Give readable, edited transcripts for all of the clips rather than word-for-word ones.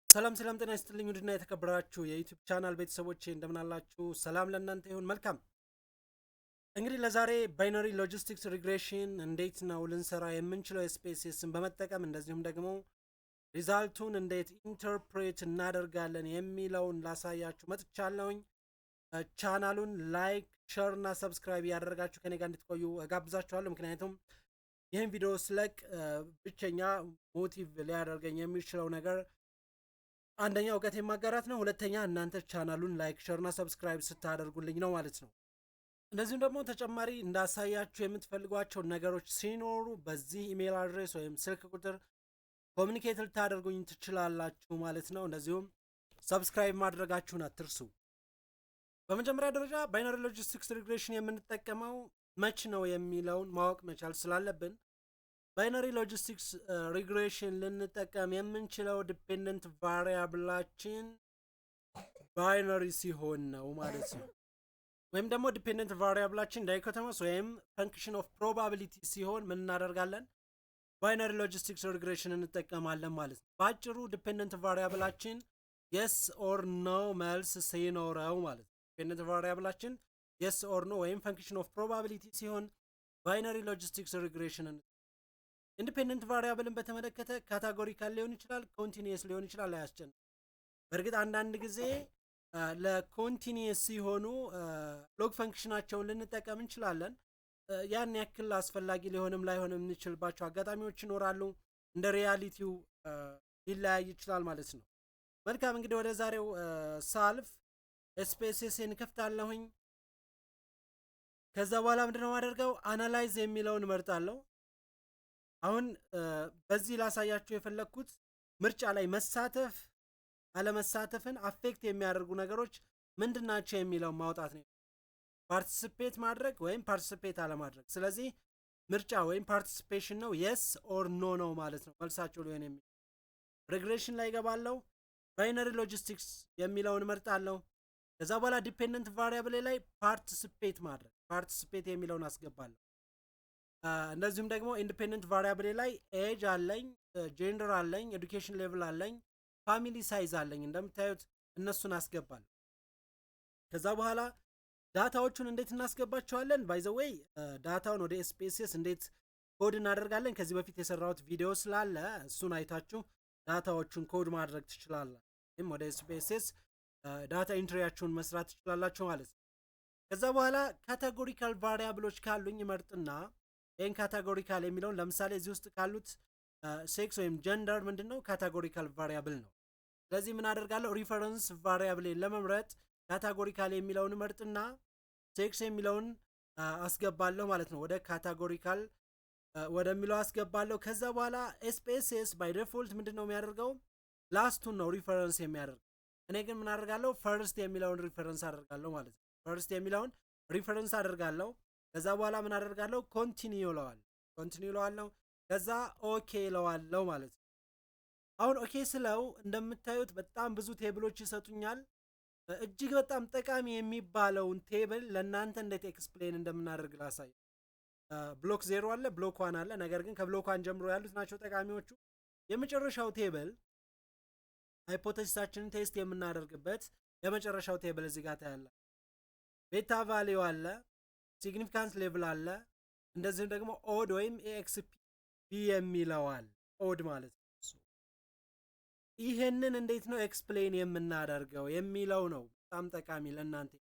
ሰላም ጤና ይስጥልኝ ውድና የተከበራችሁ የዩቲዩብ ቻናል ቤተሰቦቼ እንደምን አላችሁ? ሰላም ለእናንተ ይሁን። መልካም እንግዲህ ለዛሬ ባይነሪ ሎጂስቲክስ ሪግሬሽን እንዴት ነው ልንሰራ የምንችለው SPSSን በመጠቀም እንደዚሁም ደግሞ ሪዛልቱን እንዴት ኢንተርፕሬት እናደርጋለን የሚለውን ላሳያችሁ መጥቻለሁኝ። ቻናሉን ላይክ፣ ሼር እና ሰብስክራይብ ያደረጋችሁ ከኔ ጋር እንድትቆዩ እጋብዛችኋለሁ። ምክንያቱም ይህን ቪዲዮ ስለቅ ብቸኛ ሞቲቭ ሊያደርገኝ የሚችለው ነገር አንደኛ እውቀት የማጋራት ነው። ሁለተኛ እናንተ ቻናሉን ላይክ ሼር እና ሰብስክራይብ ስታደርጉልኝ ነው ማለት ነው። እንደዚሁም ደግሞ ተጨማሪ እንዳሳያችሁ የምትፈልጓቸው ነገሮች ሲኖሩ በዚህ ኢሜል አድሬስ ወይም ስልክ ቁጥር ኮሚኒኬት ልታደርጉኝ ትችላላችሁ ማለት ነው። እንደዚሁም ሰብስክራይብ ማድረጋችሁን አትርሱ። በመጀመሪያ ደረጃ ባይነሪ ሎጂስቲክስ ሪግሬሽን የምንጠቀመው መች ነው የሚለውን ማወቅ መቻል ስላለብን ባይነሪ ሎጂስቲክስ ሪግሬሽን ልንጠቀም የምንችለው ዲፔንደንት ቫሪያብላችን ባይነሪ ሲሆን ነው ማለት ነው። ወይም ደግሞ ዲፔንደንት ቫሪያብላችን ዳይኮቶመስ ወይም ፈንክሽን ኦፍ ፕሮባቢሊቲ ሲሆን ምን እናደርጋለን? ባይነሪ ሎጂስቲክስ ሪግሬሽን እንጠቀማለን ማለት ነው። በአጭሩ ዲፔንደንት ቫሪያብላችን የስ ኦር ኖ መልስ ሲኖረው ማለት ነው። ዲፔንደንት ቫሪያብላችን የስ ኦር ኖ ወይም ፈንክሽን ኦፍ ፕሮባቢሊቲ ሲሆን ባይነሪ ሎጂስቲክስ ሪግሬሽን። ኢንዲፔንደንት ቫሪያብልን በተመለከተ ካታጎሪካል ሊሆን ይችላል፣ ኮንቲኒየስ ሊሆን ይችላል፣ አያስጨንቅም። በእርግጥ አንዳንድ ጊዜ ለኮንቲኒየስ ሲሆኑ ሎግ ፈንክሽናቸውን ልንጠቀም እንችላለን። ያን ያክል አስፈላጊ ሊሆንም ላይሆንም የሚችልባቸው አጋጣሚዎች ይኖራሉ። እንደ ሪያሊቲው ሊለያይ ይችላል ማለት ነው። መልካም እንግዲህ ወደ ዛሬው ሳልፍ SPSSን ከፍታለሁኝ። ከዛ በኋላ ምንድነው ማደርገው? አናላይዝ የሚለውን እመርጣለሁ። አሁን በዚህ ላሳያችሁ የፈለኩት ምርጫ ላይ መሳተፍ አለመሳተፍን አፌክት የሚያደርጉ ነገሮች ምንድናቸው የሚለው ማውጣት ነው። ፓርቲሲፔት ማድረግ ወይም ፓርቲሲፔት አለማድረግ። ስለዚህ ምርጫ ወይም ፓርቲሲፔሽን ነው፣ የስ ኦር ኖ ነው ማለት ነው መልሳቸው ሊሆን የሚል። ሪግሬሽን ላይ ገባለሁ። ባይነሪ ሎጂስቲክስ የሚለውን እመርጣለሁ። ከዛ በኋላ ዲፔንደንት ቫሪያብል ላይ ፓርቲሲፔት ማድረግ ፓርቲሲፔት የሚለውን አስገባለሁ። እንደዚሁም ደግሞ ኢንዲፔንደንት ቫሪያብል ላይ ኤጅ አለኝ፣ ጄንደር አለኝ፣ ኤዱኬሽን ሌቭል አለኝ፣ ፋሚሊ ሳይዝ አለኝ። እንደምታዩት እነሱን አስገባለሁ። ከዛ በኋላ ዳታዎቹን እንዴት እናስገባቸዋለን? ባይ ዘ ዌይ ዳታውን ወደ SPSS እንዴት ኮድ እናደርጋለን ከዚህ በፊት የሰራሁት ቪዲዮ ስላለ እሱን አይታችሁ ዳታዎቹን ኮድ ማድረግ ትችላላችሁ፣ ወይም ወደ SPSS ዳታ ኢንትሪያችሁን መስራት ትችላላችሁ ማለት ነው። ከዛ በኋላ ካቴጎሪካል ቫሪያብሎች ካሉኝ ይመርጥና ይህን ካቴጎሪካል የሚለውን ለምሳሌ እዚህ ውስጥ ካሉት ሴክስ ወይም ጀንደር ምንድነው ካቴጎሪካል ቫሪያብል ነው። ስለዚህ ምን አደርጋለሁ? ሪፈረንስ ቫሪያብልን ለመምረጥ ካቴጎሪካል የሚለውን መርጥና ሴክስ የሚለውን አስገባለሁ ማለት ነው። ወደ ካቴጎሪካል ወደሚለው አስገባለሁ። ከዛ በኋላ SPSS ባይ ዲፎልት ምንድነው የሚያደርገው? ላስቱን ነው ሪፈረንስ የሚያደርገው። እኔ ግን ምን አደርጋለሁ? ፈርስት የሚለውን ሪፈረንስ አደርጋለሁ ማለት ነው። ፈርስት የሚለውን ሪፈረንስ አደርጋለሁ። ከዛ በኋላ ምን አደርጋለሁ? ኮንቲኒዩ እለዋለሁ። ከዛ ኦኬ እለዋለሁ ማለት ነው። አሁን ኦኬ ስለው እንደምታዩት በጣም ብዙ ቴብሎች ይሰጡኛል። እጅግ በጣም ጠቃሚ የሚባለውን ቴብል ለእናንተ እንዴት ኤክስፕሌን እንደምናደርግ ላሳይ። ብሎክ 0 አለ፣ ብሎክ 1 አለ። ነገር ግን ከብሎክ 1 ጀምሮ ያሉት ናቸው ጠቃሚዎቹ። የመጨረሻው ቴብል ሃይፖቴሲሳችንን ቴስት የምናደርግበት የመጨረሻው ቴብል እዚህ ጋር ታያለ። ቤታ ቫሊዩ አለ፣ ሲግኒፊካንስ ሌቭል አለ፣ እንደዚህም ደግሞ ኦድ ወይም ኤክስፒ የሚለዋል ኦድ ማለት ነው። ይሄንን እንዴት ነው ኤክስፕሌን የምናደርገው የሚለው ነው በጣም ጠቃሚ ለእናንተ።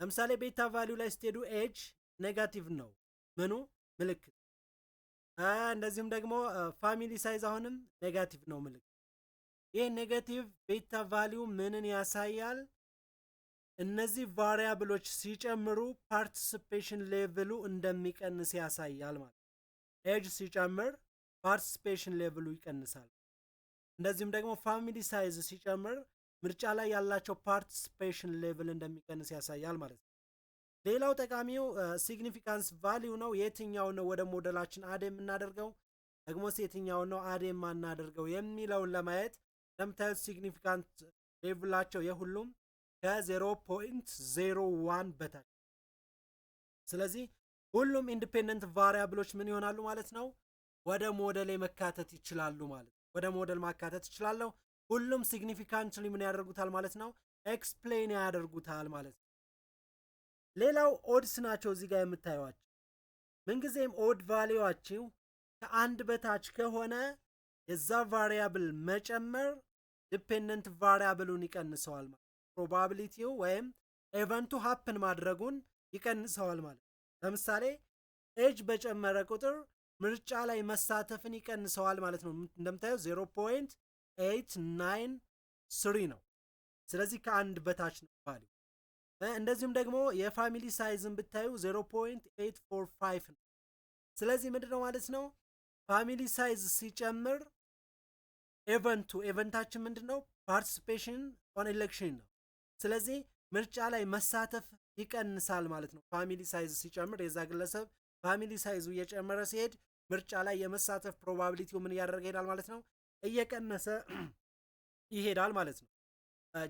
ለምሳሌ ቤታ ቫሊዩ ላይ ስትሄዱ ኤጅ ኔጋቲቭ ነው፣ ምኑ ምልክት። እንደዚህም ደግሞ ፋሚሊ ሳይዝ አሁንም ኔጋቲቭ ነው ምልክት። ይሄ ኔጋቲቭ ቤታ ቫሊዩ ምንን ያሳያል? እነዚህ ቫሪያብሎች ሲጨምሩ ፓርቲሲፔሽን ሌቭሉ እንደሚቀንስ ያሳያል ማለት ነው። ኤጅ ሲጨምር ፓርቲሲፔሽን ሌቭሉ ይቀንሳል። እንደዚህም ደግሞ ፋሚሊ ሳይዝ ሲጨምር ምርጫ ላይ ያላቸው ፓርቲሲፔሽን ሌቭል እንደሚቀንስ ያሳያል ማለት ነው። ሌላው ጠቃሚው ሲግኒፊካንስ ቫሊዩ ነው። የትኛው ነው ወደ ሞዴላችን አድ የምናደርገው፣ ደግሞስ የትኛው ነው አድ የማናደርገው የሚለውን ለማየት ለምታዩት ሲግኒፊካንት ሌቭላቸው የሁሉም ከ0.01 በታች። ስለዚህ ሁሉም ኢንዲፔንደንት ቫሪያብሎች ምን ይሆናሉ ማለት ነው? ወደ ሞዴል መካተት ይችላሉ ማለት ነው። ወደ ሞዴል ማካተት ይችላለሁ። ሁሉም ሲግኒፊካንትሊ ምን ያደርጉታል ማለት ነው? ኤክስፕሌን ያደርጉታል ማለት ነው። ሌላው ኦድስ ናቸው እዚህ ጋር የምታዩዋቸው። ምንጊዜም ኦድ ቫሊዋችሁ ከአንድ በታች ከሆነ የዛ ቫሪያብል መጨመር ዲፔንደንት ቫሪያብሉን ይቀንሰዋል ማለት ነው። ፕሮባቢሊቲው ወይም ኤቨንቱ ሀፕን ማድረጉን ይቀንሰዋል ማለት ነው። ለምሳሌ ኤጅ በጨመረ ቁጥር ምርጫ ላይ መሳተፍን ይቀንሰዋል ማለት ነው። እንደምታየው 0.893 ነው። ስለዚህ ከአንድ በታች ነው ቫሊው። እንደዚሁም ደግሞ የፋሚሊ ሳይዝን ብታዩ 0.845 ነው። ስለዚህ ምንድነው ማለት ነው? ፋሚሊ ሳይዝ ሲጨምር ኤቨንታችን ምንድነው? ፓርቲሲፔሽን ኦን ኤሌክሽን ነው። ስለዚህ ምርጫ ላይ መሳተፍ ይቀንሳል ማለት ነው። ፋሚሊ ሳይዝ ሲጨምር የዛ ግለሰብ ፋሚሊ ሳይዙ እየጨመረ ሲሄድ ምርጫ ላይ የመሳተፍ ፕሮባቢሊቲው ምን እያደረገ ይሄዳል ማለት ነው? እየቀነሰ ይሄዳል ማለት ነው።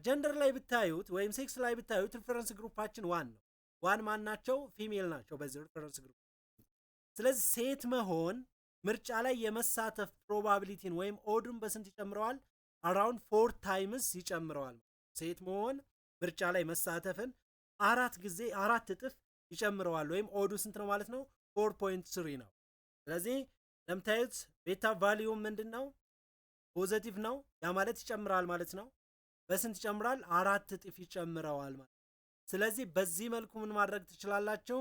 ጀንደር ላይ ብታዩት ወይም ሴክስ ላይ ብታዩት ሪፈረንስ ግሩፓችን ዋን ነው። ዋን ማን ናቸው? ፊሜል ናቸው በዚህ ሪፈረንስ ግሩፕ። ስለዚህ ሴት መሆን ምርጫ ላይ የመሳተፍ ፕሮባቢሊቲን ወይም ኦዱን በስንት ይጨምረዋል? አራውንድ 4 ታይምስ ይጨምረዋል። ሴት መሆን ምርጫ ላይ መሳተፍን 4 እጥፍ ይጨምረዋል። ወይም ኦዱ ስንት ነው ማለት ነው? 4.3 ነው። ስለዚህ ለምታዩት ቤታ ቫሊዩም ምንድን ነው? ፖዘቲቭ ነው። ያ ማለት ይጨምራል ማለት ነው። በስንት ይጨምራል? 4 እጥፍ ይጨምረዋል ማለት። ስለዚህ በዚህ መልኩ ምን ማድረግ ትችላላችሁ?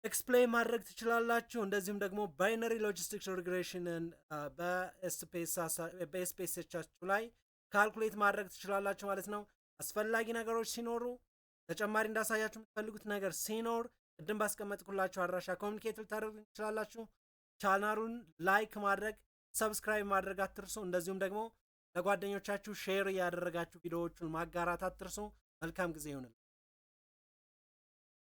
ኤክስፕሌን ማድረግ ትችላላችሁ። እንደዚሁም ደግሞ ባይነሪ ሎጂስቲክስ ሪግሬሽንን በኤስፒኤስኤሳችሁ ላይ ካልኩሌት ማድረግ ትችላላችሁ ማለት ነው። አስፈላጊ ነገሮች ሲኖሩ ተጨማሪ እንዳሳያችሁ የምትፈልጉት ነገር ሲኖር ቅድም ባስቀመጥኩላችሁ አድራሻ ኮሚኒኬት ልታደርጉ ትችላላችሁ። ቻናሉን ላይክ ማድረግ ሰብስክራይብ ማድረግ አትርሱ። እንደዚሁም ደግሞ ለጓደኞቻችሁ ሼር እያደረጋችሁ ቪዲዮዎቹን ማጋራት አትርሱ። መልካም ጊዜ ይሁንልን።